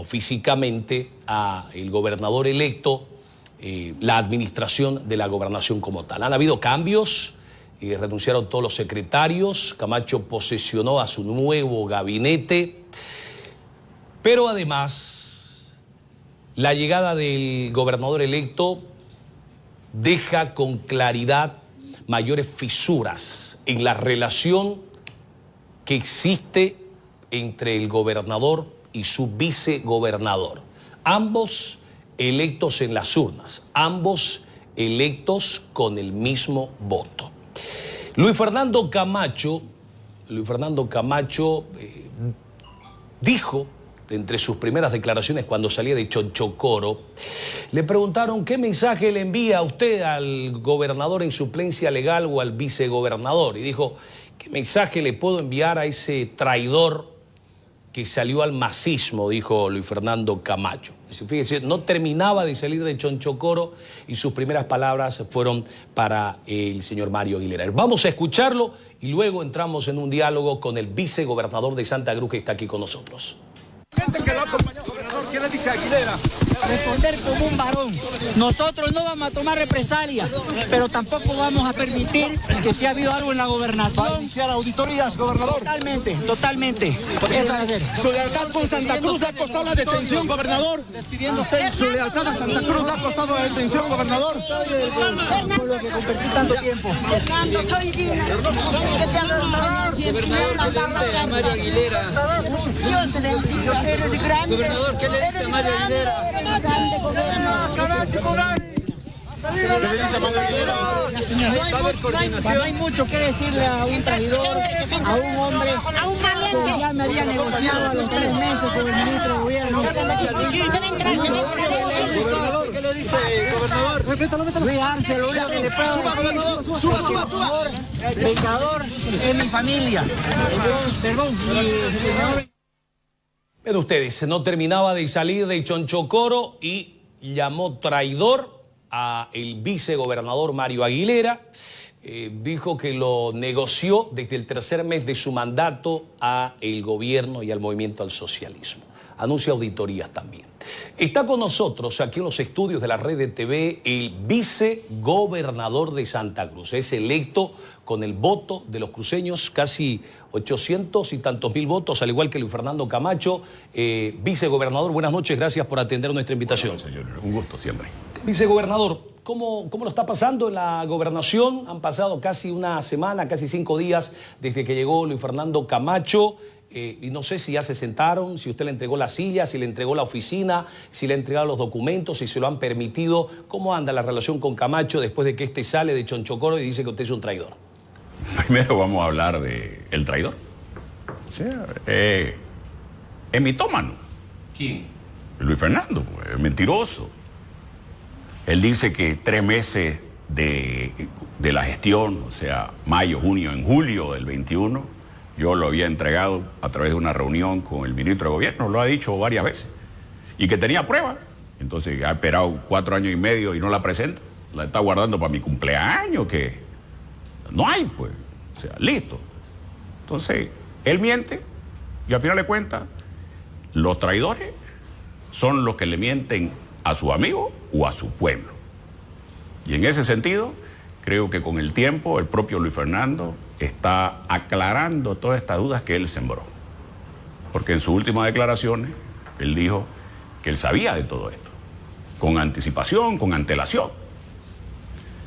no físicamente, al gobernador electo, la administración de la gobernación como tal. Han habido cambios, renunciaron todos los secretarios, Camacho posesionó a su nuevo gabinete, pero además la llegada del gobernador electo deja con claridad mayores fisuras en la relación que existe entre el gobernador y su vicegobernador. Ambos electos en las urnas, ambos electos con el mismo voto. Luis Fernando Camacho dijo, entre sus primeras declaraciones cuando salía de Chonchocoro, le preguntaron qué mensaje le envía a usted al gobernador en suplencia legal o al vicegobernador. Y dijo, ¿qué mensaje le puedo enviar a ese traidor que salió al masismo? Dijo Luis Fernando Camacho. Fíjese, no terminaba de salir de Chonchocoro y sus primeras palabras fueron para el señor Mario Aguilera. Vamos a escucharlo y luego entramos en un diálogo con el vicegobernador de Santa Cruz que está aquí con nosotros. Que lo acompañó, gobernador, ¿qué le dice a Aguilera? Responder como un varón. Nosotros no vamos a tomar represalias, pero tampoco vamos a permitir que si ha habido algo en la gobernación. ¿Va a iniciar auditorías, gobernador? Totalmente. Eso va a hacer. ¿Su lealtad con Santa Cruz ha costado la detención, gobernador? Despidiéndose. ¿Su lealtad a Santa Cruz ha costado la detención, gobernador? Por lo que compartí tanto tiempo. Gobernador, ¿qué le dice a Mario Aguilera? Gobernador, ¿qué le dice a Mario Aguilera? ¿Qué le dice a Mario Aguilera? No hay mucho que decirle a un traidor, a un hombre que ya me había negociado a los 3 meses con el ministro de Gobierno. ¿Qué le dice, gobernador? Luis Arce, lo único que le puedo decir, Suba. vengador es mi familia. Perdón, Pero ustedes, no terminaba de salir de Chonchocoro y llamó traidor a el vicegobernador Mario Aguilera. Dijo que lo negoció desde el 3er mes de su mandato a el gobierno y al movimiento al socialismo. Anuncia auditorías también. Está con nosotros aquí en los estudios de la Red de TV el vicegobernador de Santa Cruz. Es electo con el voto de los cruceños, casi 800 y tantos mil votos, al igual que Luis Fernando Camacho. Vicegobernador, buenas noches, gracias por atender nuestra invitación. Bueno, señor, un gusto siempre. Vicegobernador, ¿cómo lo está pasando en la gobernación? Han pasado casi una semana, casi 5 días desde que llegó Luis Fernando Camacho. Y no sé si ya se sentaron, si usted le entregó la silla, si le entregó la oficina, si le ha entregado los documentos, si se lo han permitido. ¿Cómo anda la relación con Camacho después de que este sale de Chonchocoro y dice que usted es un traidor? Primero vamos a hablar del traidor. O sea, es mitómano. ¿Quién? Luis Fernando, pues, mentiroso. Él dice que 3 meses de la gestión, o sea, mayo, junio, en julio del 21, yo lo había entregado a través de una reunión con el ministro de Gobierno, lo ha dicho varias veces, y que tenía pruebas. Entonces ha esperado 4 años y medio y no la presenta, la está guardando para mi cumpleaños, que no hay, pues, o sea, listo. Entonces, él miente y al final de cuentas, los traidores son los que le mienten a su amigo o a su pueblo. Y en ese sentido, creo que con el tiempo el propio Luis Fernando está aclarando todas estas dudas que él sembró. Porque en sus últimas declaraciones, él dijo que él sabía de todo esto, con anticipación, con antelación.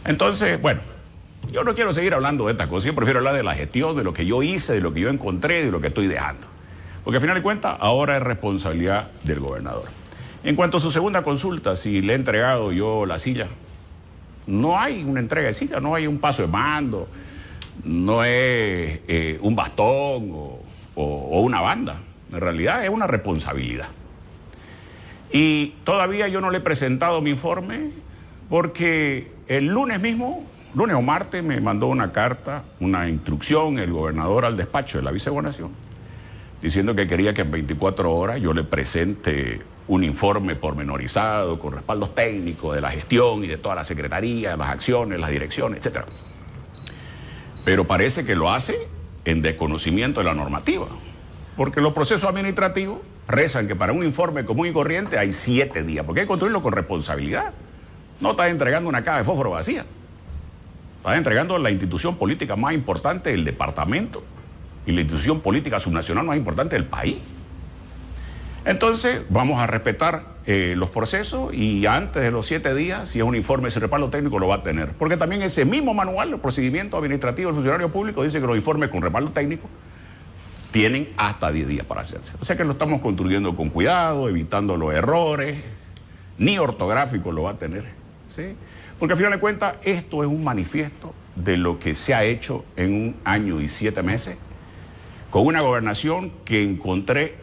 Entonces, bueno, yo no quiero seguir hablando de estas cosas, yo prefiero hablar de la gestión, de lo que yo hice, de lo que yo encontré, de lo que estoy dejando. Porque al final de cuentas, ahora es responsabilidad del gobernador. En cuanto a su segunda consulta, si le he entregado yo la silla, no hay una entrega de silla, no hay un paso de mando, no es un bastón o una banda. En realidad es una responsabilidad. Y todavía yo no le he presentado mi informe porque el lunes mismo, lunes o martes, me mandó una carta, una instrucción el gobernador al despacho de la vicegobernación, diciendo que quería que en 24 horas yo le presente un informe pormenorizado con respaldos técnicos de la gestión y de toda la secretaría, de las acciones, las direcciones, etc. Pero parece que lo hace en desconocimiento de la normativa, porque los procesos administrativos rezan que para un informe común y corriente hay 7 días, porque hay que construirlo con responsabilidad. No estás entregando una caja de fósforo vacía. Estás entregando la institución política más importante del departamento y la institución política subnacional más importante del país. Entonces, vamos a respetar los procesos y antes de los 7 días, si es un informe sin respaldo técnico, lo va a tener. Porque también ese mismo manual, el procedimiento administrativo del funcionario público, dice que los informes con respaldo técnico tienen hasta 10 días para hacerse. O sea que lo estamos construyendo con cuidado, evitando los errores, ni ortográfico lo va a tener, ¿sí? Porque al final de cuentas, esto es un manifiesto de lo que se ha hecho en 1 año y 7 meses, con una gobernación que encontré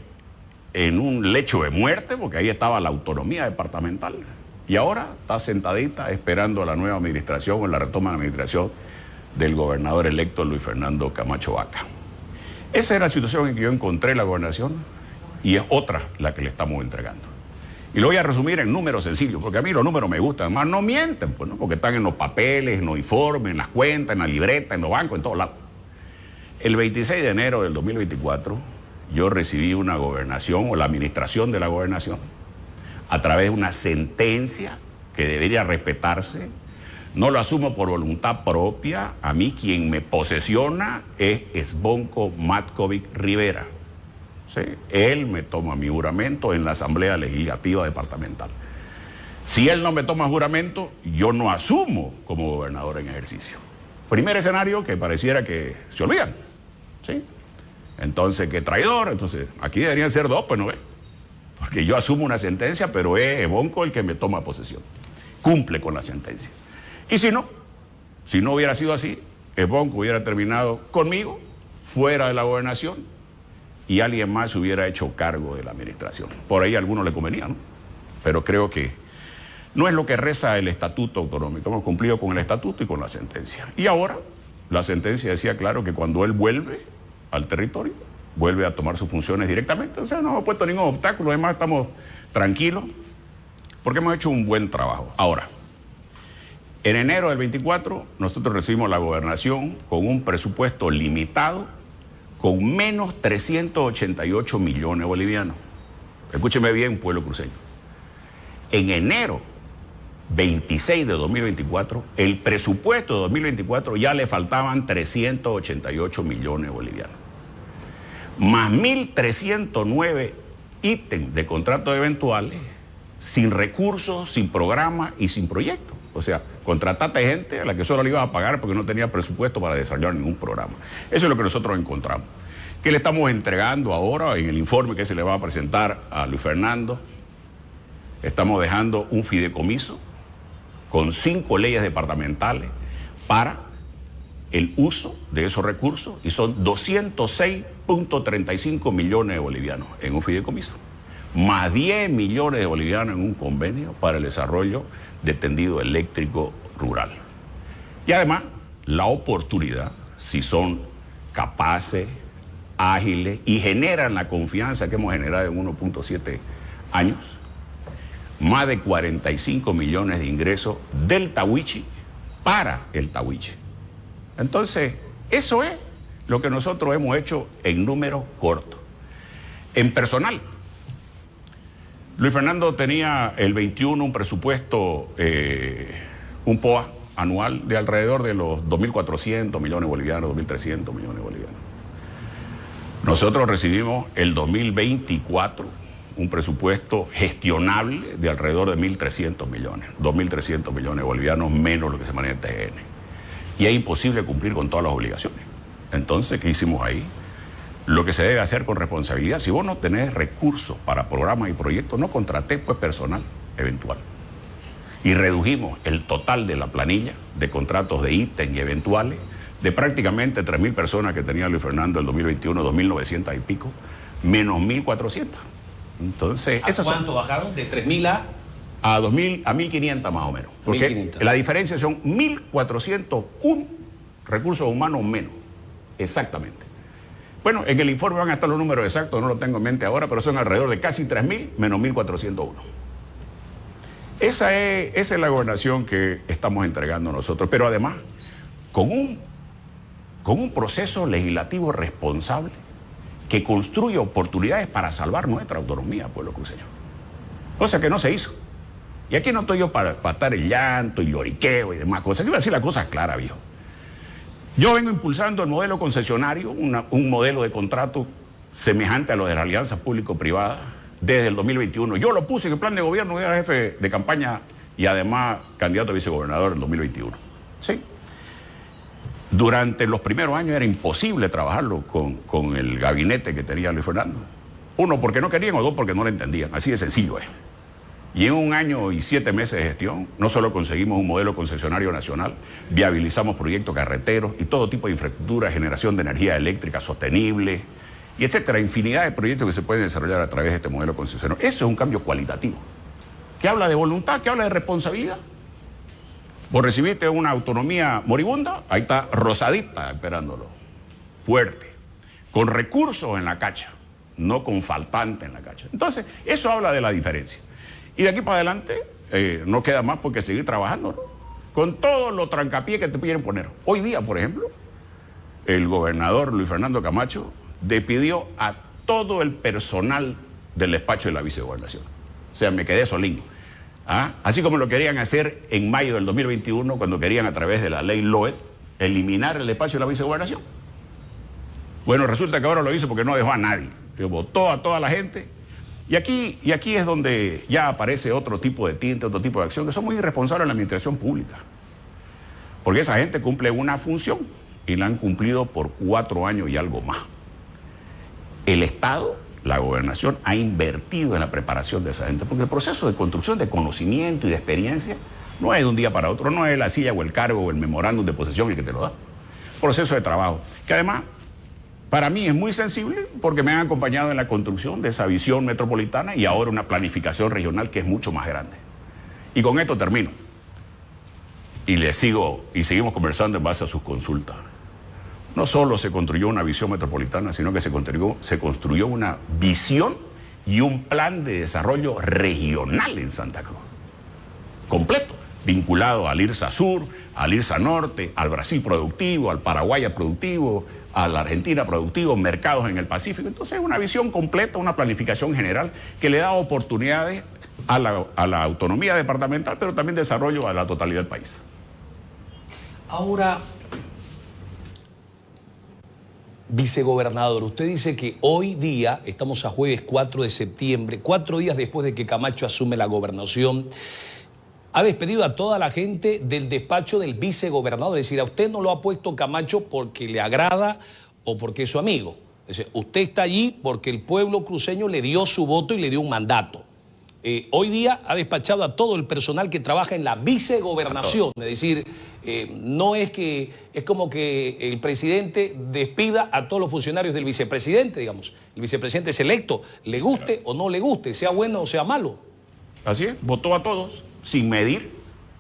en un lecho de muerte, porque ahí estaba la autonomía departamental, y ahora está sentadita esperando a la nueva administración o la retoma de la administración del gobernador electo Luis Fernando Camacho Vaca. Esa era la situación en que yo encontré la gobernación y es otra la que le estamos entregando. Y lo voy a resumir en números sencillos, porque a mí los números me gustan, además no mienten, pues, ¿no? Porque están en los papeles, en los informes, en las cuentas, en la libreta, en los bancos, en todos lados. El 26 de enero del 2024, yo recibí una gobernación o la administración de la gobernación a través de una sentencia que debería respetarse. No lo asumo por voluntad propia. A mí quien me posesiona es Esbonco Matkovic Rivera. ¿Sí? Él me toma mi juramento en la Asamblea Legislativa Departamental. Si él no me toma juramento, yo no asumo como gobernador en ejercicio. Primer escenario que pareciera que se olvidan. ¿Sí? Entonces, ¿qué traidor? Entonces, aquí deberían ser 2, pues no ve. Porque yo asumo una sentencia, pero es Esbonco el que me toma posesión. Cumple con la sentencia. Y si no hubiera sido así, Esbonco hubiera terminado conmigo, fuera de la gobernación, y alguien más se hubiera hecho cargo de la administración. Por ahí a algunos le convenía, ¿no? Pero creo que no es lo que reza el estatuto autonómico. Hemos cumplido con el estatuto y con la sentencia. Y ahora, la sentencia decía claro que cuando él vuelve al territorio, vuelve a tomar sus funciones directamente. O sea, no hemos puesto ningún obstáculo, además estamos tranquilos, porque hemos hecho un buen trabajo. Ahora, en enero del 24, nosotros recibimos la gobernación con un presupuesto limitado, con menos 388 millones bolivianos. Escúcheme bien, pueblo cruceño. En enero 26 de 2024, el presupuesto de 2024 ya le faltaban 388 millones bolivianos. Más 1.309 ítems de contratos eventuales, sin recursos, sin programa y sin proyecto. O sea, contrataste gente a la que solo le ibas a pagar porque no tenía presupuesto para desarrollar ningún programa. Eso es lo que nosotros encontramos. ¿Qué le estamos entregando ahora en el informe que se le va a presentar a Luis Fernando? Estamos dejando un fideicomiso con 5 leyes departamentales para el uso de esos recursos y son 206.35 millones de bolivianos en un fideicomiso, más 10 millones de bolivianos en un convenio para el desarrollo de tendido eléctrico rural. Y además, la oportunidad, si son capaces, ágiles y generan la confianza que hemos generado en 1.7 años, más de 45 millones de ingresos del Tahuichi para el Tahuichi. Entonces, eso es lo que nosotros hemos hecho en números cortos. En personal, Luis Fernando tenía el 21 un presupuesto, un POA anual de alrededor de los 2.400 millones bolivianos, 2.300 millones bolivianos. Nosotros recibimos el 2024 un presupuesto gestionable de alrededor de 1.300 millones, 2.300 millones bolivianos menos lo que se maneja en TGN. Y es imposible cumplir con todas las obligaciones. Entonces, ¿qué hicimos ahí? Lo que se debe hacer con responsabilidad. Si vos no tenés recursos para programas y proyectos, no contraté pues personal eventual. Y redujimos el total de la planilla de contratos de ítem y eventuales de prácticamente 3.000 personas que tenía Luis Fernando en el 2021, 2.900 y pico, menos 1.400. Entonces, ¿a cuánto bajaron? ¿De 3.000 a 2.000, a 1.500 más o menos? Porque 1.500. La diferencia son 1.401 recursos humanos menos, exactamente. Bueno, en el informe van a estar los números exactos, no lo tengo en mente ahora, pero son alrededor de casi 3.000 menos 1.401. Esa es la gobernación que estamos entregando nosotros, pero además con un proceso legislativo responsable que construya oportunidades para salvar nuestra autonomía, pueblo cruceño. Cosa que no se hizo. Y aquí no estoy yo para estar el llanto y lloriqueo y demás cosas. Yo voy a decir las cosas claras, viejo. Yo vengo impulsando el modelo concesionario, un modelo de contrato semejante a lo de la alianza público-privada desde el 2021. Yo lo puse en el plan de gobierno, era jefe de campaña y además candidato a vicegobernador en 2021. ¿Sí? Durante los primeros años era imposible trabajarlo con el gabinete que tenía Luis Fernando. Uno, porque no querían, o dos, porque no lo entendían. Así de sencillo es. Y en 1 año y 7 meses de gestión, no solo conseguimos un modelo concesionario nacional, viabilizamos proyectos carreteros y todo tipo de infraestructura, generación de energía eléctrica sostenible, y etcétera. Infinidad de proyectos que se pueden desarrollar a través de este modelo concesionario. Eso es un cambio cualitativo, que habla de voluntad, que habla de responsabilidad. Vos recibiste una autonomía moribunda, ahí está rosadita esperándolo, fuerte, con recursos en la cacha, no con faltante en la cacha. Entonces, eso habla de la diferencia. Y de aquí para adelante no queda más porque seguir trabajando, ¿no? Con todo lo trancapié que te quieren poner. Hoy día, por ejemplo, el gobernador Luis Fernando Camacho despidió a todo el personal del despacho de la vicegobernación. O sea, me quedé solín. ¿Ah? Así como lo querían hacer en mayo del 2021, cuando querían a través de la ley Loet eliminar el despacho de la vicegobernación. Bueno, resulta que ahora lo hizo porque no dejó a nadie. Votó a toda la gente. Y aquí es donde ya aparece otro tipo de tinte, otro tipo de acción, que son muy irresponsables en la administración pública. Porque esa gente cumple una función y la han cumplido por 4 años y algo más. El Estado, la gobernación, ha invertido en la preparación de esa gente, porque el proceso de construcción de conocimiento y de experiencia no es de un día para otro, no es la silla o el cargo o el memorándum de posesión el que te lo da. Proceso de trabajo, que además para mí es muy sensible porque me han acompañado en la construcción de esa visión metropolitana y ahora una planificación regional que es mucho más grande. Y con esto termino. Y seguimos conversando en base a sus consultas. No solo se construyó una visión metropolitana, sino que se construyó una visión y un plan de desarrollo regional en Santa Cruz. Completo, vinculado al IRSA Sur, al IRSA Norte, al Brasil productivo, al Paraguay productivo, a la Argentina productivo, mercados en el Pacífico. Entonces es una visión completa, una planificación general que le da oportunidades a la autonomía departamental, pero también desarrollo a la totalidad del país. Ahora, vicegobernador, usted dice que hoy día, estamos a jueves 4 de septiembre, 4 días después de que Camacho asume la gobernación, ha despedido a toda la gente del despacho del vicegobernador. Es decir, a usted no lo ha puesto Camacho porque le agrada o porque es su amigo. Es decir, usted está allí porque el pueblo cruceño le dio su voto y le dio un mandato. Hoy día ha despachado a todo el personal que trabaja en la vicegobernación. Es decir, no es que es como que el presidente despida a todos los funcionarios del vicepresidente, digamos. El vicepresidente es electo, le guste o no le guste, sea bueno o sea malo. Así es, votó a todos sin medir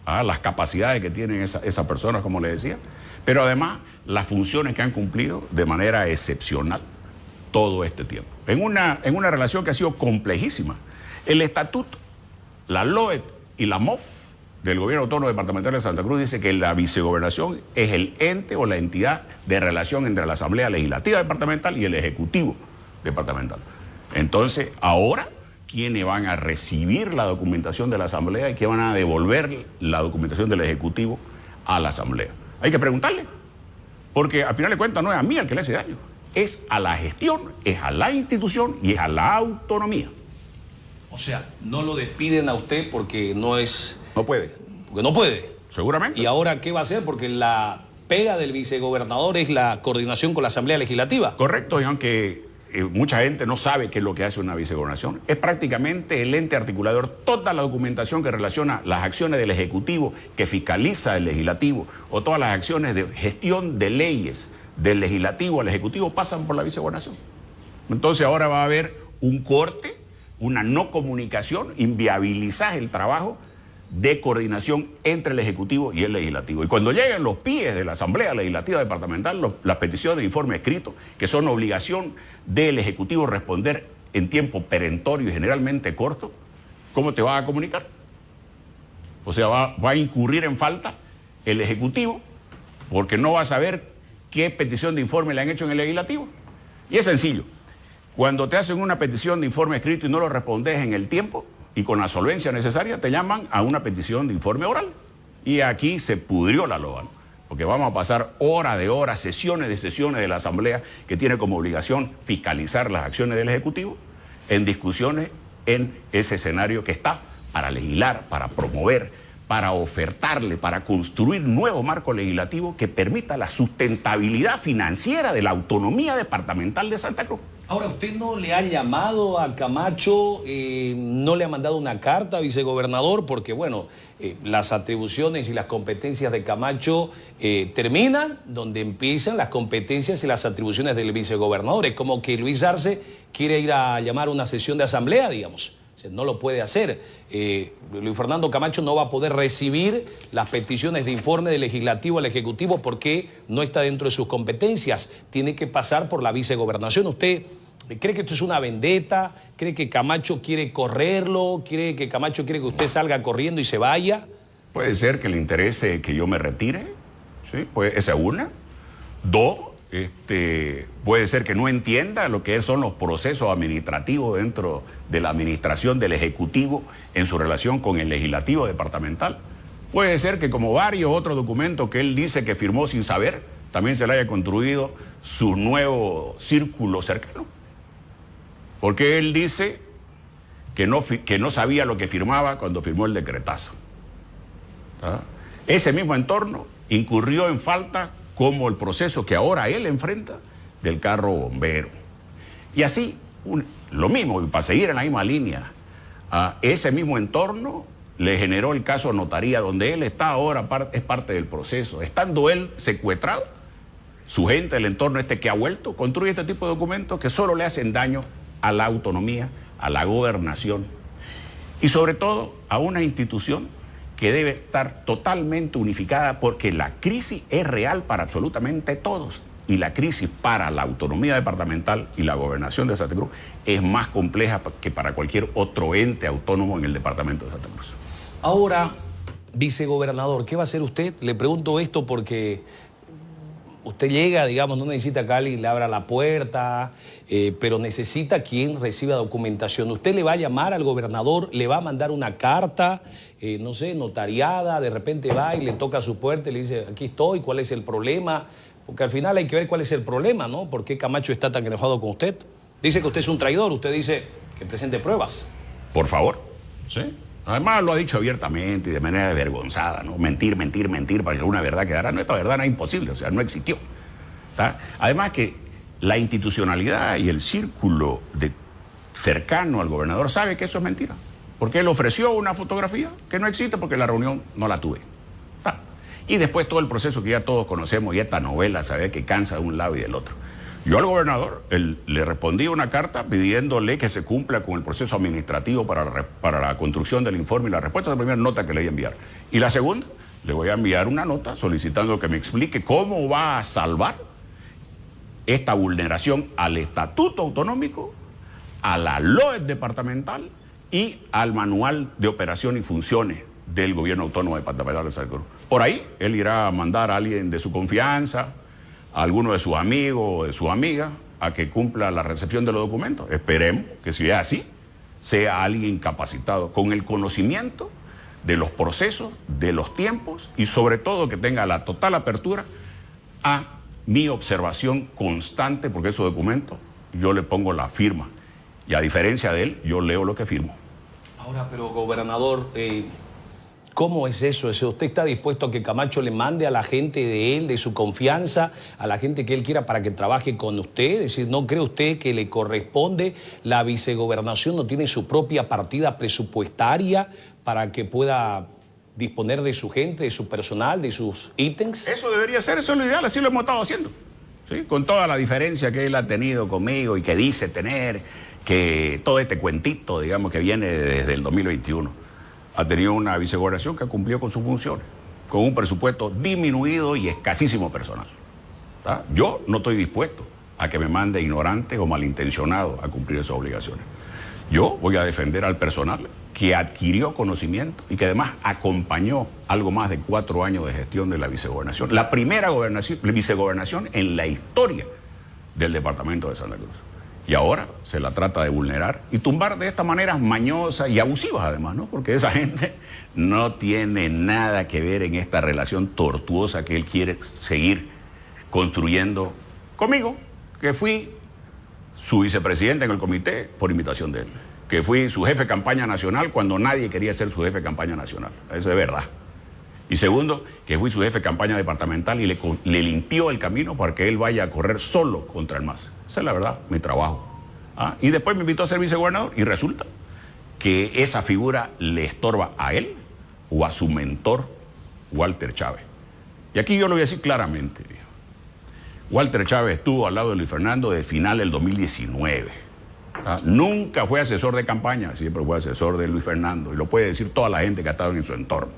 las capacidades que tienen esas personas, como le decía, pero además las funciones que han cumplido de manera excepcional todo este tiempo. En una relación que ha sido complejísima. El estatuto, la LOET y la MOF del Gobierno Autónomo Departamental de Santa Cruz dice que la vicegobernación es el ente o la entidad de relación entre la Asamblea Legislativa Departamental y el Ejecutivo Departamental. Entonces, ahora, ¿quiénes van a recibir la documentación de la Asamblea y quiénes van a devolver la documentación del Ejecutivo a la Asamblea? Hay que preguntarle, porque al final de cuentas no es a mí el que le hace daño, es a la gestión, es a la institución y es a la autonomía. O sea, no lo despiden a usted porque no es... No puede. Porque no puede. Seguramente. ¿Y ahora qué va a hacer? Porque la pega del vicegobernador es la coordinación con la Asamblea Legislativa. Correcto, y aunque mucha gente no sabe qué es lo que hace una vicegobernación, es prácticamente el ente articulador. Toda la documentación que relaciona las acciones del Ejecutivo, que fiscaliza el Legislativo, o todas las acciones de gestión de leyes del Legislativo al Ejecutivo pasan por la vicegobernación. Entonces ahora va a haber un corte, una no comunicación, inviabilizar el trabajo de coordinación entre el Ejecutivo y el Legislativo. Y cuando lleguen los pies de la Asamblea Legislativa Departamental, las peticiones de informe escrito, que son obligación del Ejecutivo responder en tiempo perentorio y generalmente corto, ¿cómo te va a comunicar? O sea, va a incurrir en falta el Ejecutivo porque no va a saber qué petición de informe le han hecho en el Legislativo. Y es sencillo. Cuando te hacen una petición de informe escrito y no lo respondes en el tiempo y con la solvencia necesaria, te llaman a una petición de informe oral. Y aquí se pudrió la loba, ¿no? Porque vamos a pasar horas de horas, sesiones de sesiones de la Asamblea, que tiene como obligación fiscalizar las acciones del Ejecutivo, en discusiones en ese escenario que está para legislar, para promover, para ofertarle, para construir nuevo marco legislativo que permita la sustentabilidad financiera de la autonomía departamental de Santa Cruz. Ahora, ¿usted no le ha llamado a Camacho, no le ha mandado una carta, vicegobernador? Porque, bueno, las atribuciones y las competencias de Camacho terminan donde empiezan las competencias y las atribuciones del vicegobernador. Es como que Luis Arce quiere ir a llamar una sesión de asamblea, digamos. O sea, no lo puede hacer. Luis Fernando Camacho no va a poder recibir las peticiones de informe del legislativo al ejecutivo porque no está dentro de sus competencias. Tiene que pasar por la vicegobernación. ¿Usted cree que esto es una vendetta? ¿Cree que Camacho quiere correrlo? ¿Cree que Camacho quiere que usted salga corriendo y se vaya? Puede ser que le interese que yo me retire, ¿sí? Pues esa es una. Dos, puede ser que no entienda lo que son los procesos administrativos dentro de la administración del Ejecutivo en su relación con el Legislativo departamental. Puede ser que, como varios otros documentos que él dice que firmó sin saber, también se le haya construido su nuevo círculo cercano. Porque él dice que no sabía lo que firmaba cuando firmó el decretazo. ¿Ah? Ese mismo entorno incurrió en falta como el proceso que ahora él enfrenta del carro bombero. Y así, lo mismo, y para seguir en la misma línea, ese mismo entorno le generó el caso Notaría, donde él está ahora, es parte del proceso. Estando él secuestrado, su gente, el entorno que ha vuelto, construye este tipo de documentos que solo le hacen daño a la autonomía, a la gobernación y sobre todo a una institución que debe estar totalmente unificada porque la crisis es real para absolutamente todos y la crisis para la autonomía departamental y la gobernación de Santa Cruz es más compleja que para cualquier otro ente autónomo en el departamento de Santa Cruz. Ahora, vicegobernador, ¿qué va a hacer usted? Le pregunto esto porque usted llega, digamos, no necesita que alguien le abra la puerta, pero necesita quien reciba documentación. ¿Usted le va a llamar al gobernador, le va a mandar una carta, no sé, notariada, de repente va y le toca a su puerta y le dice, aquí estoy, ¿cuál es el problema? Porque al final hay que ver cuál es el problema, ¿no? ¿Por qué Camacho está tan enojado con usted? Dice que usted es un traidor, usted dice que presente pruebas. Por favor, ¿sí? Además lo ha dicho abiertamente y de manera avergonzada, ¿no? Mentir para que una verdad quedara. No, esta verdad no es imposible, o sea, no existió. ¿Tá? Además que la institucionalidad y el círculo cercano al gobernador sabe que eso es mentira. Porque él ofreció una fotografía que no existe porque la reunión no la tuve. ¿Tá? Y después todo el proceso que ya todos conocemos y esta novela, saber que cansa de un lado y del otro. Yo al gobernador le respondí una carta pidiéndole que se cumpla con el proceso administrativo para la construcción del informe y la respuesta a la primera nota que le voy a enviar. Y la segunda, le voy a enviar una nota solicitando que me explique cómo va a salvar esta vulneración al Estatuto Autonómico, a la LOE departamental y al Manual de Operación y Funciones del Gobierno Autónomo Departamental de Santa Cruz. Por ahí, él irá a mandar a alguien de su confianza, a alguno de sus amigos o de sus amigas, a que cumpla la recepción de los documentos. Esperemos que si es así, sea alguien capacitado, con el conocimiento de los procesos, de los tiempos y sobre todo que tenga la total apertura a mi observación constante, porque esos documentos yo le pongo la firma y a diferencia de él, yo leo lo que firmo. Ahora, pero gobernador, ¿cómo es eso? ¿Usted está dispuesto a que Camacho le mande a la gente de él, de su confianza, a la gente que él quiera para que trabaje con usted? Es decir, ¿no cree usted que le corresponde? La vicegobernación no tiene su propia partida presupuestaria para que pueda disponer de su gente, de su personal, de sus ítems. Eso debería ser, eso es lo ideal, así lo hemos estado haciendo. ¿Sí? Con toda la diferencia que él ha tenido conmigo y que dice tener, que todo este cuentito, digamos, que viene desde el 2021. Ha tenido una vicegobernación que ha cumplido con sus funciones, con un presupuesto disminuido y escasísimo personal. ¿Tá? Yo no estoy dispuesto a que me mande ignorante o malintencionado a cumplir esas obligaciones. Yo voy a defender al personal que adquirió conocimiento y que además acompañó algo más de 4 años de gestión de la vicegobernación. La primera vicegobernación en la historia del departamento de Santa Cruz. Y ahora se la trata de vulnerar y tumbar de esta manera mañosa y abusivas además, ¿no? Porque esa gente no tiene nada que ver en esta relación tortuosa que él quiere seguir construyendo conmigo, que fui su vicepresidente en el comité por invitación de él, que fui su jefe de campaña nacional cuando nadie quería ser su jefe de campaña nacional. Eso es verdad. Y segundo, que fui su jefe de campaña departamental y le limpió el camino para que él vaya a correr solo contra el MAS. Esa es la verdad, mi trabajo. Y después me invitó a ser vicegobernador y resulta que esa figura le estorba a él o a su mentor, Walter Chávez. Y aquí yo lo voy a decir claramente. Walter Chávez estuvo al lado de Luis Fernando de final del 2019. Nunca fue asesor de campaña, siempre fue asesor de Luis Fernando. Y lo puede decir toda la gente que ha estado en su entorno.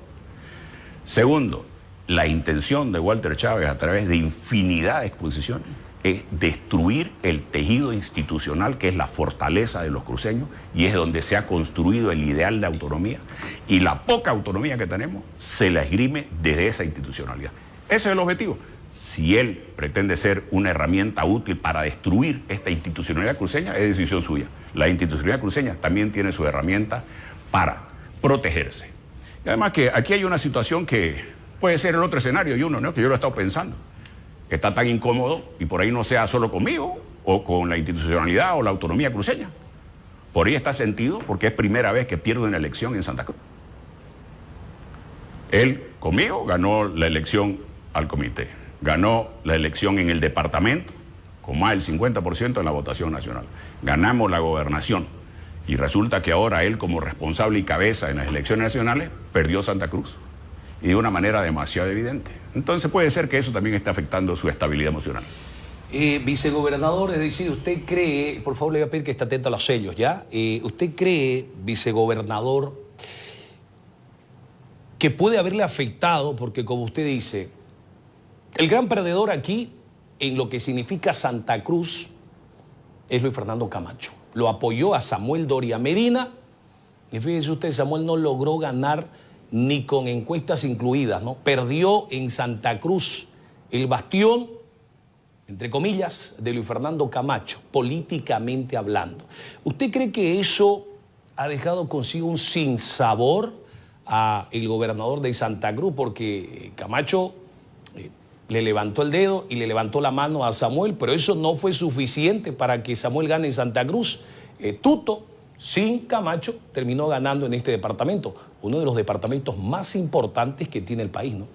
Segundo, la intención de Walter Chávez a través de infinidad de exposiciones es destruir el tejido institucional que es la fortaleza de los cruceños y es donde se ha construido el ideal de autonomía y la poca autonomía que tenemos se la esgrime desde esa institucionalidad. Ese es el objetivo. Si él pretende ser una herramienta útil para destruir esta institucionalidad cruceña, es decisión suya. La institucionalidad cruceña también tiene sus herramientas para protegerse. Y además que aquí hay una situación que puede ser el otro escenario y uno, ¿no? Que yo lo he estado pensando. Que está tan incómodo y por ahí no sea solo conmigo o con la institucionalidad o la autonomía cruceña. Por ahí está sentido porque es primera vez que pierde una elección en Santa Cruz. Él conmigo ganó la elección al comité. Ganó la elección en el departamento con más del 50% en la votación nacional. Ganamos la gobernación. Y resulta que ahora él, como responsable y cabeza en las elecciones nacionales, perdió Santa Cruz. Y de una manera demasiado evidente. Entonces puede ser que eso también esté afectando su estabilidad emocional. Vicegobernador, es decir, ¿usted cree, por favor le voy a pedir que esté atento a los sellos, ¿ya? ¿Usted cree, vicegobernador, que puede haberle afectado, porque como usted dice, el gran perdedor aquí, en lo que significa Santa Cruz, es Luis Fernando Camacho? Lo apoyó a Samuel Doria Medina y fíjese usted, Samuel no logró ganar ni con encuestas incluidas, ¿no? Perdió en Santa Cruz el bastión, entre comillas, de Luis Fernando Camacho, políticamente hablando. ¿Usted cree que eso ha dejado consigo un sinsabor a el gobernador de Santa Cruz? Porque Camacho le levantó el dedo y le levantó la mano a Samuel, pero eso no fue suficiente para que Samuel gane en Santa Cruz. Tuto, sin Camacho, terminó ganando en este departamento, uno de los departamentos más importantes que tiene el país, ¿no?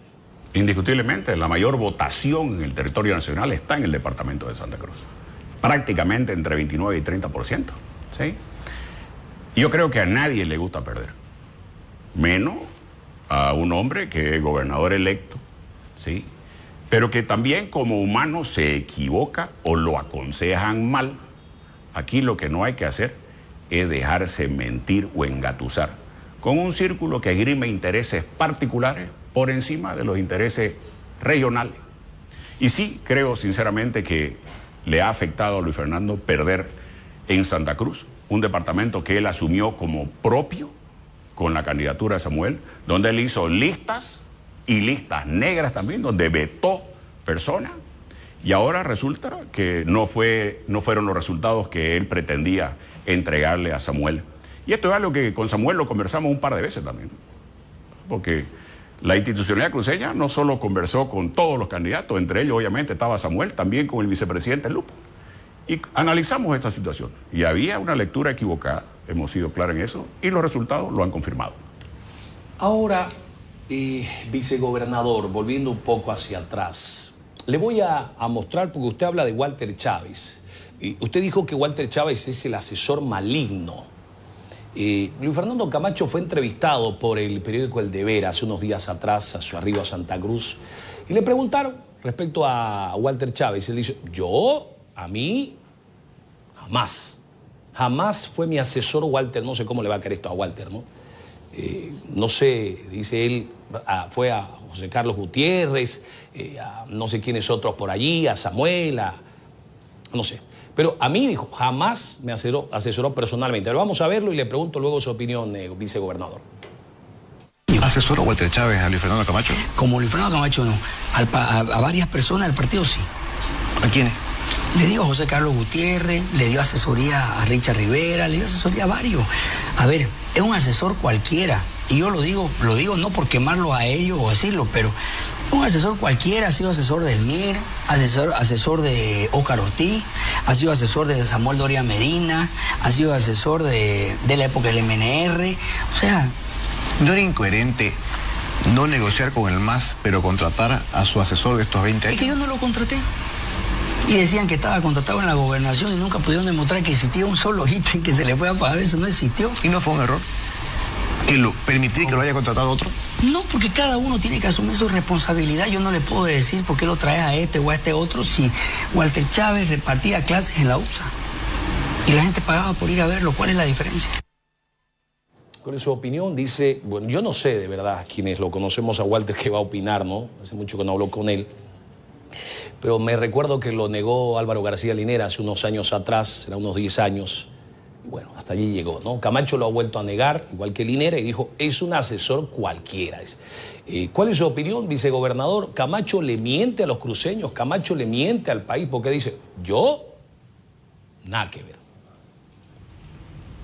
Indiscutiblemente, la mayor votación en el territorio nacional está en el departamento de Santa Cruz. Prácticamente entre 29 y 30%. ¿Sí? Y yo creo que a nadie le gusta perder. Menos a un hombre que es gobernador electo, ¿sí? Pero que también como humano se equivoca o lo aconsejan mal. Aquí lo que no hay que hacer es dejarse mentir o engatusar con un círculo que esgrime intereses particulares por encima de los intereses regionales. Y sí, creo sinceramente que le ha afectado a Luis Fernando perder en Santa Cruz, un departamento que él asumió como propio con la candidatura de Samuel, donde él hizo listas y listas negras también, donde vetó personas, y ahora resulta que no fueron los resultados que él pretendía entregarle a Samuel. Y esto es algo que con Samuel lo conversamos un par de veces también, porque la institucionalidad cruceña no solo conversó con todos los candidatos, entre ellos obviamente estaba Samuel, también con el vicepresidente Lupo, y analizamos esta situación, y había una lectura equivocada, hemos sido claros en eso, y los resultados lo han confirmado. Ahora, vicegobernador, volviendo un poco hacia atrás, le voy a mostrar, porque usted habla de Walter Chávez. Usted dijo que Walter Chávez es el asesor maligno. Luis Fernando Camacho fue entrevistado por el periódico El Deber hace unos días atrás a su arribo a Santa Cruz y le preguntaron respecto a Walter Chávez. Él dice, a mí, jamás fue mi asesor Walter. No sé cómo le va a caer esto a Walter, ¿no? No sé, dice él, fue a José Carlos Gutiérrez, a no sé quiénes otros por allí, a Samuel, no sé. Pero a mí, dijo, jamás me asesoró personalmente. Pero vamos a verlo y le pregunto luego su opinión, vicegobernador. ¿Asesoró Walter Chávez a Luis Fernando Camacho? Como Luis Fernando Camacho no. A varias personas del partido sí. ¿A quiénes? Le dio a José Carlos Gutiérrez, le dio asesoría a Richard Rivera, le dio asesoría a varios. A ver, es un asesor cualquiera. Y yo lo digo no por quemarlo a ellos o decirlo, pero es un asesor cualquiera. Ha sido asesor del MIR, asesor de Óscar Ortiz, ha sido asesor de Samuel Doria Medina, ha sido asesor de la época del MNR. O sea... ¿No era incoherente no negociar con el MAS, pero contratar a su asesor de estos 20 años? Es que yo no lo contraté. Y decían que estaba contratado en la gobernación y nunca pudieron demostrar que existía un solo ítem que se le pueda pagar. Eso no existió. ¿Y no fue un error? ¿Permitir que lo haya contratado otro? No, porque cada uno tiene que asumir su responsabilidad. Yo no le puedo decir por qué lo traes a este o a este otro si Walter Chávez repartía clases en la UPSA y la gente pagaba por ir a verlo. ¿Cuál es la diferencia? Con su opinión dice, bueno, yo no sé de verdad quienes lo conocemos a Walter qué va a opinar, ¿no? Hace mucho que no hablo con él. Pero me recuerdo que lo negó Álvaro García Linera hace unos años atrás, será unos 10 años. Y bueno, hasta allí llegó, ¿no? Camacho lo ha vuelto a negar, igual que Linera, y dijo, es un asesor cualquiera. ¿Cuál es su opinión, vicegobernador? ¿Camacho le miente a los cruceños? ¿Camacho le miente al país? Porque dice, yo, nada que ver.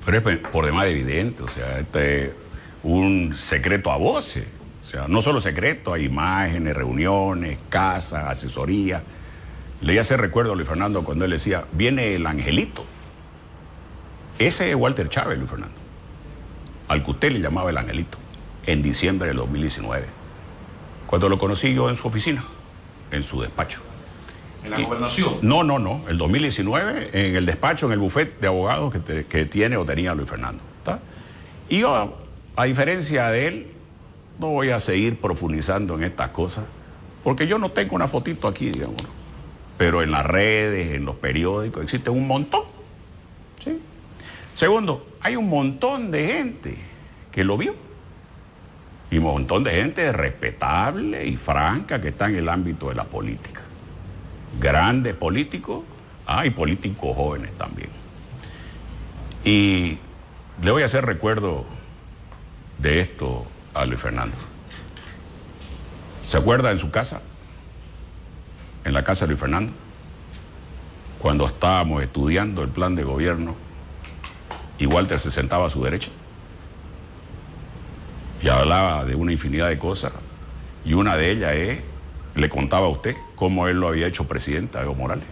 Pero es por demás evidente, o sea, este es un secreto a voces. O sea, no solo secreto, hay imágenes, reuniones, casas, asesoría. Le hace recuerdo a Luis Fernando cuando él decía, viene el angelito. Ese es Walter Chávez, Luis Fernando. Al que usted le llamaba el angelito, en diciembre del 2019. Cuando lo conocí yo en su oficina, en su despacho. ¿En la gobernación? No, el 2019, en el despacho, en el bufete de abogados que tiene o tenía Luis Fernando. ¿Está? Y yo, a diferencia de él, no voy a seguir profundizando en estas cosas, porque yo no tengo una fotito aquí, digamos, ¿no? Pero en las redes, en los periódicos, existe un montón. ¿Sí? Segundo, hay un montón de gente que lo vio. Y un montón de gente respetable y franca que está en el ámbito de la política. Grandes políticos, y políticos jóvenes también. Y le voy a hacer recuerdo de esto a Luis Fernando. ¿Se acuerda en su casa? En la casa de Luis Fernando, cuando estábamos estudiando el plan de gobierno y Walter se sentaba a su derecha y hablaba de una infinidad de cosas, y una de ellas le contaba a usted cómo él lo había hecho presidente a Evo Morales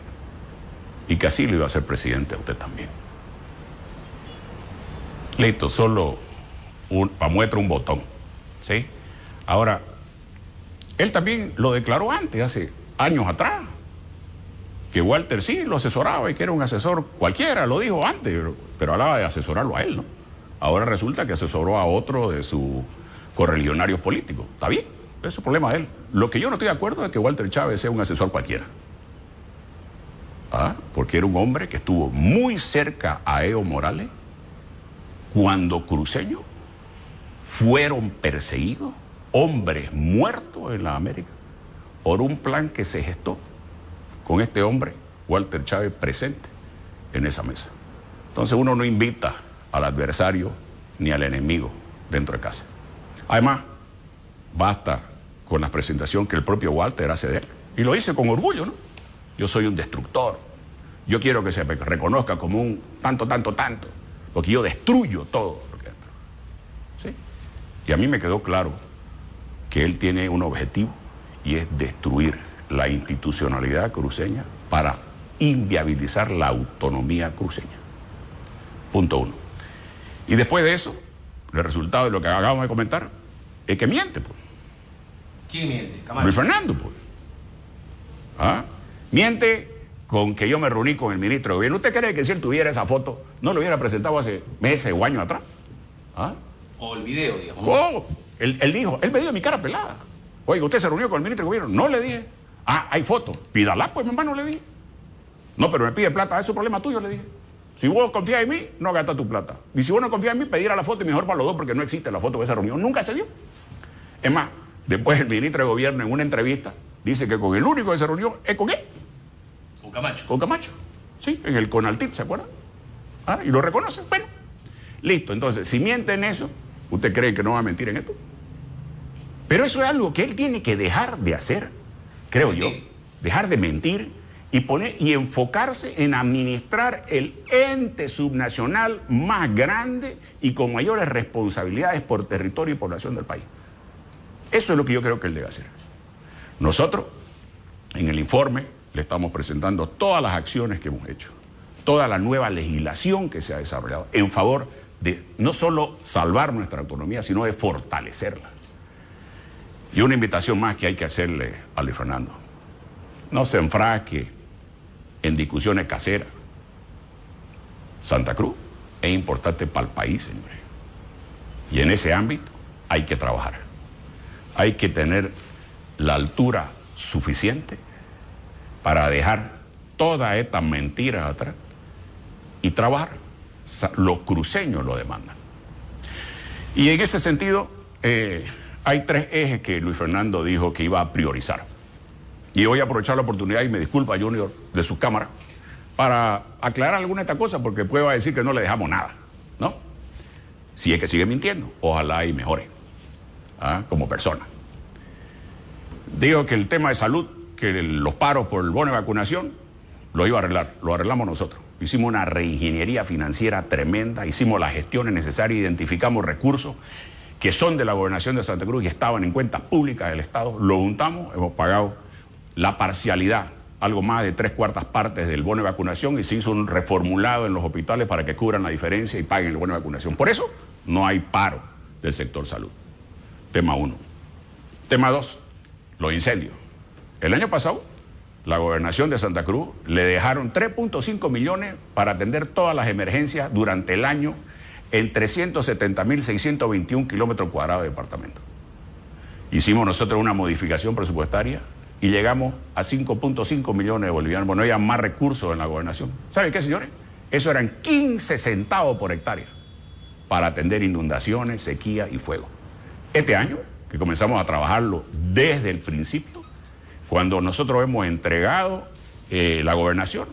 y que así lo iba a hacer presidente a usted también. Listo, solo para muestra un botón, ¿sí? Ahora, él también lo declaró antes, hace años atrás, que Walter sí lo asesoraba y que era un asesor cualquiera, lo dijo antes, pero hablaba de asesorarlo a él, ¿no? Ahora resulta que asesoró a otro de sus correligionarios políticos. Está bien, ese es el problema de él. Lo que yo no estoy de acuerdo es que Walter Chávez sea un asesor cualquiera. Porque era un hombre que estuvo muy cerca a Evo Morales cuando cruceños fueron perseguidos, hombres muertos en la América, por un plan que se gestó con este hombre, Walter Chávez, presente en esa mesa. Entonces uno no invita al adversario ni al enemigo dentro de casa. Además, basta con la presentación que el propio Walter hace de él. Y lo dice con orgullo, ¿no? Yo soy un destructor. Yo quiero que se me reconozca como un tanto, porque yo destruyo todo lo que entra. ¿Sí? Y a mí me quedó claro que él tiene un objetivo y es destruir la institucionalidad cruceña para inviabilizar la autonomía cruceña. Punto uno. Y después de eso, el resultado de lo que acabamos de comentar es que miente, pues. ¿Quién miente? Camacho. Luis Fernando, pues. Miente con que yo me reuní con el ministro de Gobierno. ¿Usted cree que si él tuviera esa foto, no lo hubiera presentado hace meses o años atrás? O el video, digamos. Oh, él dijo, él me dio mi cara pelada. Oiga, ¿usted se reunió con el ministro de Gobierno? No le dije. Hay fotos. Pídala, pues, mi hermano, le dije. No, pero me pide plata, es un problema tuyo, le dije. Si vos confías en mí, no gastas tu plata. Y si vos no confías en mí, pedirá la foto y mejor para los dos, porque no existe la foto de esa reunión. Nunca se dio. Es más, después el ministro de Gobierno en una entrevista dice que con el único que se reunió es con él. Con Camacho. Con Camacho. Sí, en el Conaltit, ¿se acuerdan? Y lo reconoce. Bueno, listo. Entonces, si miente en eso, ¿usted cree que no va a mentir en esto? Pero eso es algo que él tiene que dejar de hacer, creo yo. Dejar de mentir y enfocarse en administrar el ente subnacional más grande y con mayores responsabilidades por territorio y población del país. Eso es lo que yo creo que él debe hacer. Nosotros, en el informe, le estamos presentando todas las acciones que hemos hecho, toda la nueva legislación que se ha desarrollado en favor de no solo salvar nuestra autonomía, sino de fortalecerla. Y una invitación más que hay que hacerle a Luis Fernando: no se enfrasque en discusiones caseras. Santa Cruz es importante para el país, señores. Y en ese ámbito hay que trabajar. Hay que tener la altura suficiente para dejar todas estas mentiras atrás y trabajar. Los cruceños lo demandan. Y en ese sentido, hay 3 ejes que Luis Fernando dijo que iba a priorizar. Y voy a aprovechar la oportunidad, y me disculpa, Junior, de sus cámaras, para aclarar alguna de estas cosas, porque puede decir que no le dejamos nada, ¿no? Si es que sigue mintiendo, ojalá y mejore como persona. Dijo que el tema de salud, que los paros por el bono de vacunación, lo iba a arreglar. Lo arreglamos nosotros. Hicimos una reingeniería financiera tremenda, hicimos las gestiones necesarias, identificamos recursos que son de la Gobernación de Santa Cruz y estaban en cuentas públicas del Estado, lo juntamos, hemos pagado la parcialidad, algo más de 3/4 partes del bono de vacunación, y se hizo un reformulado en los hospitales para que cubran la diferencia y paguen el bono de vacunación. Por eso no hay paro del sector salud. Tema 1. Tema 2, los incendios. El año pasado, la Gobernación de Santa Cruz le dejaron 3.5 millones para atender todas las emergencias durante el año en 370.621 kilómetros cuadrados de departamento. Hicimos nosotros una modificación presupuestaria y llegamos a 5.5 millones de bolivianos. Bueno, había más recursos en la gobernación. ¿Saben qué, señores? Eso eran 15 centavos por hectárea para atender inundaciones, sequía y fuego. Este año, que comenzamos a trabajarlo desde el principio, cuando nosotros hemos entregado la gobernación,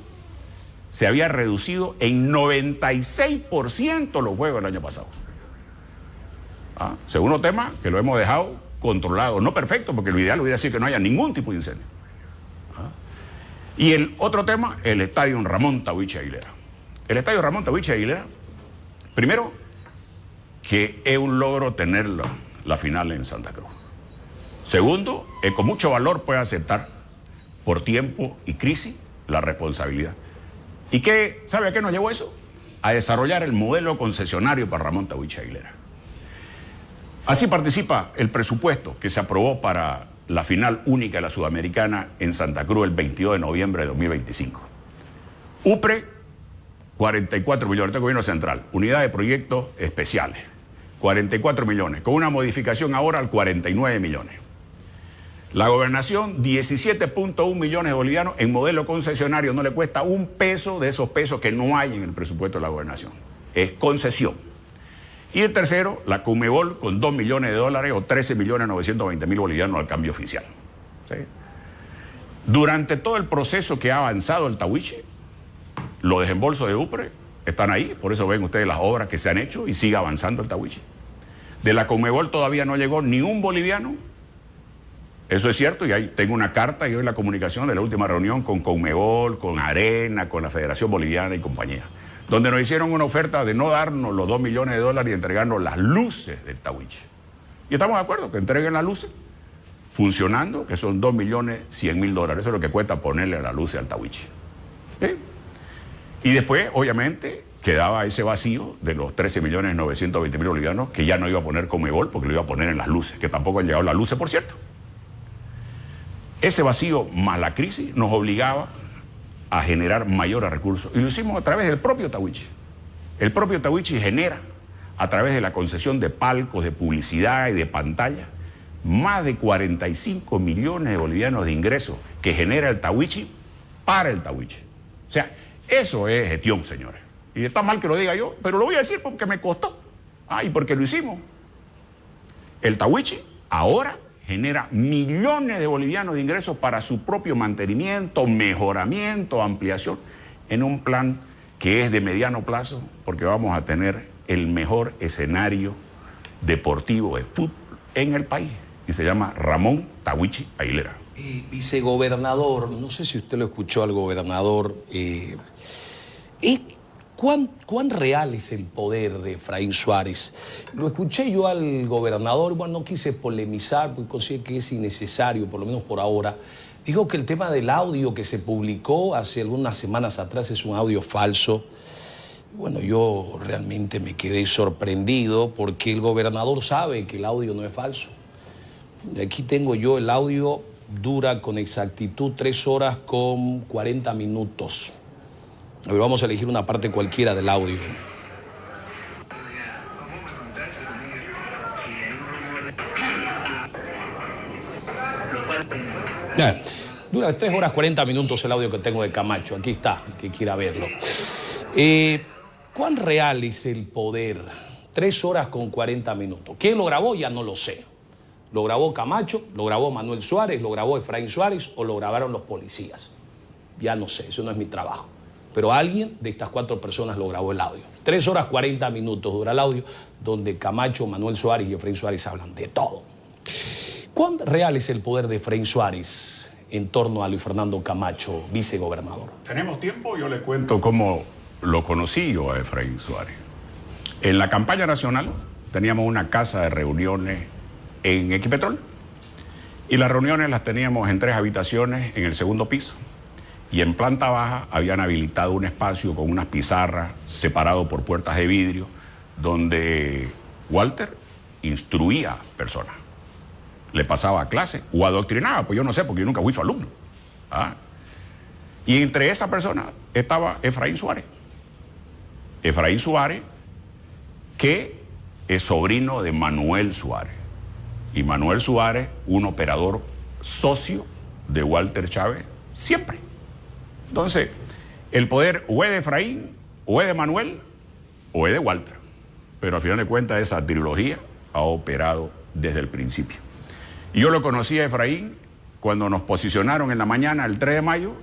se había reducido en 96% los fuegos el año pasado. Segundo tema, que lo hemos dejado controlado, no perfecto, porque lo ideal hubiera sido que no haya ningún tipo de incendio. Y el otro tema, el estadio Ramón Tahuichi Aguilera. El estadio Ramón Tahuichi Aguilera, primero, que es un logro tener la final en Santa Cruz. Segundo, con mucho valor puede aceptar, por tiempo y crisis, la responsabilidad. ¿Y sabe a qué nos llevó eso? A desarrollar el modelo concesionario para Ramón Tahuichi Aguilera. Así participa el presupuesto que se aprobó para la final única de la Sudamericana en Santa Cruz el 22 de noviembre de 2025. UPRE, 44 millones, este gobierno central. Unidad de proyectos especiales, 44 millones, con una modificación ahora al 49 millones. La gobernación, 17.1 millones de bolivianos en modelo concesionario, no le cuesta un peso de esos pesos que no hay en el presupuesto de la gobernación. Es concesión. Y el tercero, la Conmebol, con $2 millones o 13.920.000 bolivianos al cambio oficial. ¿Sí? Durante todo el proceso que ha avanzado el Tahuichi, los desembolsos de UPRE están ahí, por eso ven ustedes las obras que se han hecho y sigue avanzando el Tahuichi. De la Conmebol todavía no llegó ni un boliviano. Eso es cierto, y ahí tengo una carta y hoy la comunicación de la última reunión con Conmebol, con Arena, con la Federación Boliviana y compañía, donde nos hicieron una oferta de no darnos los $2 millones y entregarnos las luces del Tahuichi. Y estamos de acuerdo que entreguen las luces funcionando, que son $2.100.000. Eso es lo que cuesta ponerle las luces al Tahuichi. ¿Sí? Y después, obviamente, quedaba ese vacío de los 13.920.000 bolivianos que ya no iba a poner Conmebol porque lo iba a poner en las luces, que tampoco han llegado las luces, por cierto. Ese vacío más la crisis nos obligaba a generar mayores recursos. Y lo hicimos a través del propio Tahuichi. El propio Tahuichi genera, a través de la concesión de palcos, de publicidad y de pantalla, más de 45 millones de bolivianos de ingresos que genera el Tahuichi para el Tahuichi. O sea, eso es gestión, señores. Y está mal que lo diga yo, pero lo voy a decir porque me costó. Y porque lo hicimos. El Tahuichi ahora genera millones de bolivianos de ingresos para su propio mantenimiento, mejoramiento, ampliación, en un plan que es de mediano plazo, porque vamos a tener el mejor escenario deportivo de fútbol en el país, y se llama Ramón Tahuichi Aguilera. Vicegobernador, no sé si usted lo escuchó al gobernador, ¿cuán real es el poder de Efraín Suárez? Lo escuché yo al gobernador, bueno, no quise polemizar porque considero que es innecesario, por lo menos por ahora. Dijo que el tema del audio que se publicó hace algunas semanas atrás es un audio falso. Bueno, yo realmente me quedé sorprendido porque el gobernador sabe que el audio no es falso. Y aquí tengo yo el audio, dura con exactitud 3 horas con 40 minutos. A ver, vamos a elegir una parte cualquiera del audio. Dura 3 horas 40 minutos el audio que tengo de Camacho. Aquí está, el que quiera verlo. ¿Cuán real es el poder? 3 horas con 40 minutos. ¿Quién lo grabó? Ya no lo sé. ¿Lo grabó Camacho? ¿Lo grabó Manuel Suárez? ¿Lo grabó Efraín Suárez? ¿O lo grabaron los policías? Ya no sé, eso no es mi trabajo. Pero alguien de estas 4 personas lo grabó el audio. 3 horas 40 minutos dura el audio, donde Camacho, Manuel Suárez y Efraín Suárez hablan de todo. ¿Cuán real es el poder de Efraín Suárez en torno a Luis Fernando Camacho, vicegobernador? ¿Tenemos tiempo? Yo le cuento cómo lo conocí yo a Efraín Suárez. En la campaña nacional teníamos una casa de reuniones en Equipetrol y las reuniones las teníamos en 3 habitaciones en el 2º piso y en planta baja habían habilitado un espacio con unas pizarras separado por puertas de vidrio donde Walter instruía personas, le pasaba clase o adoctrinaba, pues yo no sé porque yo nunca fui su alumno. Y entre esas personas estaba Efraín Suárez. Efraín Suárez, que es sobrino de Manuel Suárez. Y Manuel Suárez, un operador socio de Walter Chávez, siempre. Entonces, el poder o es de Efraín, o es de Manuel, o es de Walter. Pero al final de cuentas, esa trilogía ha operado desde el principio. Y yo lo conocí a Efraín cuando nos posicionaron en la mañana, el 3 de mayo,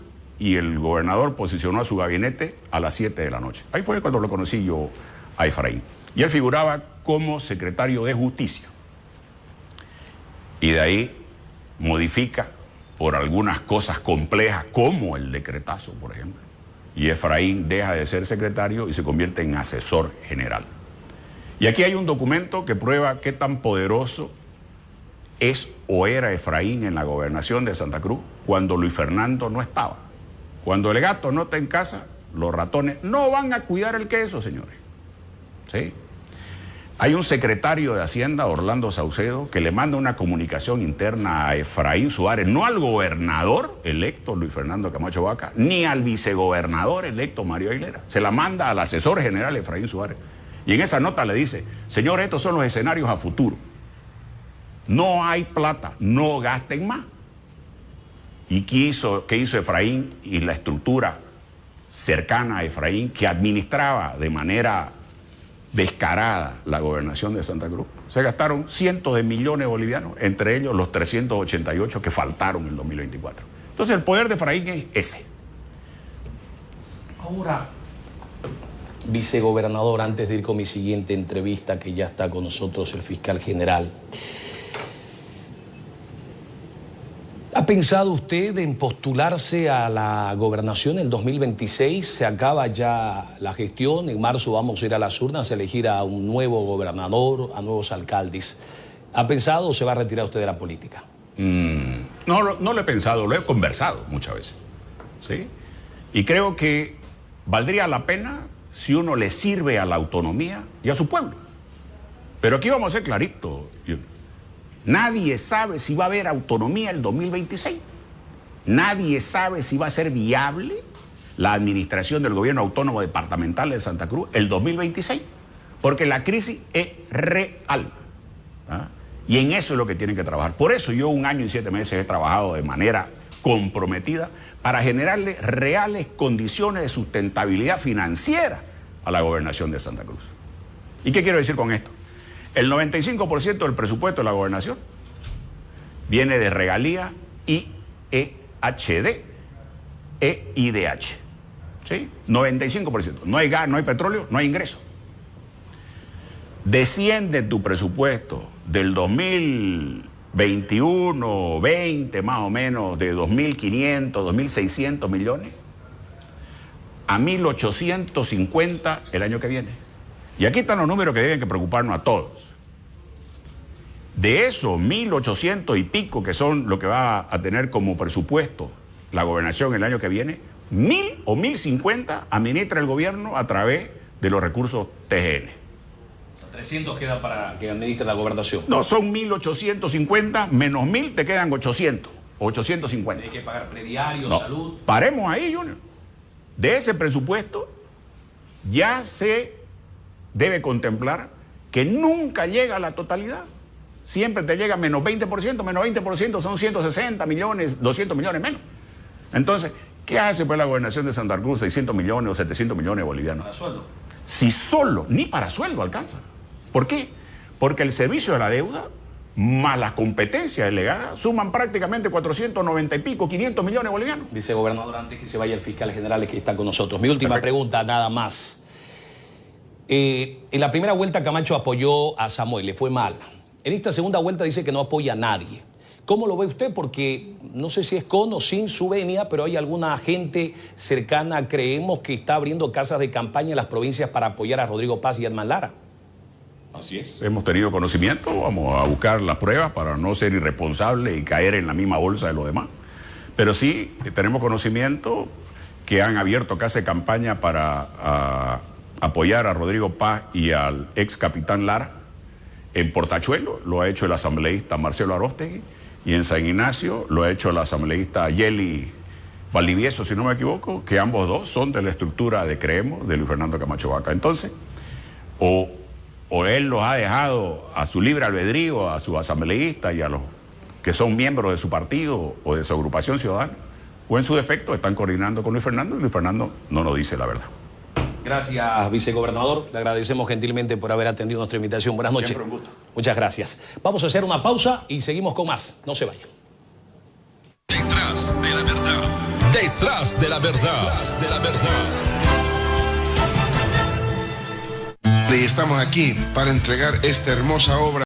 y el gobernador posicionó a su gabinete a las 7 de la noche. Ahí fue cuando lo conocí yo a Efraín. Y él figuraba como secretario de Justicia. Y de ahí modifica por algunas cosas complejas, como el decretazo, por ejemplo. Y Efraín deja de ser secretario y se convierte en asesor general. Y aquí hay un documento que prueba qué tan poderoso es o era Efraín en la gobernación de Santa Cruz cuando Luis Fernando no estaba. Cuando el gato no está en casa, los ratones no van a cuidar el queso, señores. ¿Sí? Hay un secretario de Hacienda, Orlando Saucedo, que le manda una comunicación interna a Efraín Suárez, no al gobernador electo Luis Fernando Camacho Vaca, ni al vicegobernador electo Mario Aguilera. Se la manda al asesor general Efraín Suárez. Y en esa nota le dice, señor, estos son los escenarios a futuro. No hay plata, no gasten más. ¿Y qué hizo Efraín y la estructura cercana a Efraín que administraba de manera descarada la gobernación de Santa Cruz? Se gastaron cientos de millones de bolivianos, entre ellos los 388 que faltaron en el 2024. Entonces el poder de Efraín es ese. Ahora, vicegobernador, antes de ir con mi siguiente entrevista, que ya está con nosotros el fiscal general, ¿ha pensado usted en postularse a la gobernación en el 2026? Se acaba ya la gestión, en marzo vamos a ir a las urnas a elegir a un nuevo gobernador, a nuevos alcaldes. ¿Ha pensado o se va a retirar usted de la política? No lo he pensado, lo he conversado muchas veces. ¿Sí? Y creo que valdría la pena si uno le sirve a la autonomía y a su pueblo. Pero aquí vamos a ser claritos. Nadie sabe si va a haber autonomía el 2026. Nadie sabe si va a ser viable la administración del gobierno autónomo departamental de Santa Cruz el 2026. Porque la crisis es real. Y en eso es lo que tienen que trabajar. Por eso yo 1 año y 7 meses he trabajado de manera comprometida para generarle reales condiciones de sustentabilidad financiera a la gobernación de Santa Cruz. ¿Y qué quiero decir con esto? El 95% del presupuesto de la gobernación viene de regalía y EHD, EIDH. ¿Sí? 95%. No hay gas, no hay petróleo, no hay ingreso. Desciende tu presupuesto del 2020 21, 20 más o menos, de 2.500, 2.600 millones, a 1.850 el año que viene. Y aquí están los números que deben que preocuparnos a todos. De esos 1.800 y pico que son lo que va a tener como presupuesto la gobernación el año que viene, 1.000 o 1.050 administra el gobierno a través de los recursos TGN. 300 queda para que administre la gobernación. No, son 1.850 menos 1.000 te quedan 800, 850. Hay que pagar prediario, No, salud. paremos ahí, Junior. De ese presupuesto ya se debe contemplar que nunca llega a la totalidad. Siempre te llega menos 20%, menos 20% son 160 millones, 200 millones menos. Entonces, ¿qué hace pues la gobernación de Santa Cruz, 600 millones o 700 millones bolivianos? Para sueldo. Si solo, ni para sueldo alcanza. ¿Por qué? Porque el servicio de la deuda más las competencias delegadas suman prácticamente 490 y pico, 500 millones bolivianos. Vicegobernador, antes que se vaya el fiscal general que está con nosotros. Mi última pregunta, nada más. En la primera vuelta Camacho apoyó a Samuel, le fue mal. En esta segunda vuelta dice que no apoya a nadie. ¿Cómo lo ve usted? Porque no sé si es con o sin su venia, pero hay alguna gente cercana, creemos, que está abriendo casas de campaña en las provincias para apoyar a Rodrigo Paz y a Edman Lara. Así es. Hemos tenido conocimiento, vamos a buscar las pruebas para no ser irresponsable y caer en la misma bolsa de los demás. Pero sí, tenemos conocimiento que han abierto casas de campaña para apoyar a Rodrigo Paz y al ex capitán Lara. En Portachuelo lo ha hecho el asambleísta Marcelo Aróstegui y en San Ignacio lo ha hecho el asambleísta Yeli Valdivieso, si no me equivoco, que ambos dos son de la estructura de Creemos, de Luis Fernando Camacho Vaca. Entonces, o él los ha dejado a su libre albedrío, a sus asambleístas y a los que son miembros de su partido o de su agrupación ciudadana, o en su defecto están coordinando con Luis Fernando y Luis Fernando no nos dice la verdad. Gracias, vicegobernador. Le agradecemos gentilmente por haber atendido nuestra invitación. Buenas noches. Siempre un gusto. Muchas gracias. Vamos a hacer una pausa y seguimos con más. No se vayan. Detrás de la verdad. Detrás de la verdad. Detrás de la verdad. Y estamos aquí para entregar esta hermosa obra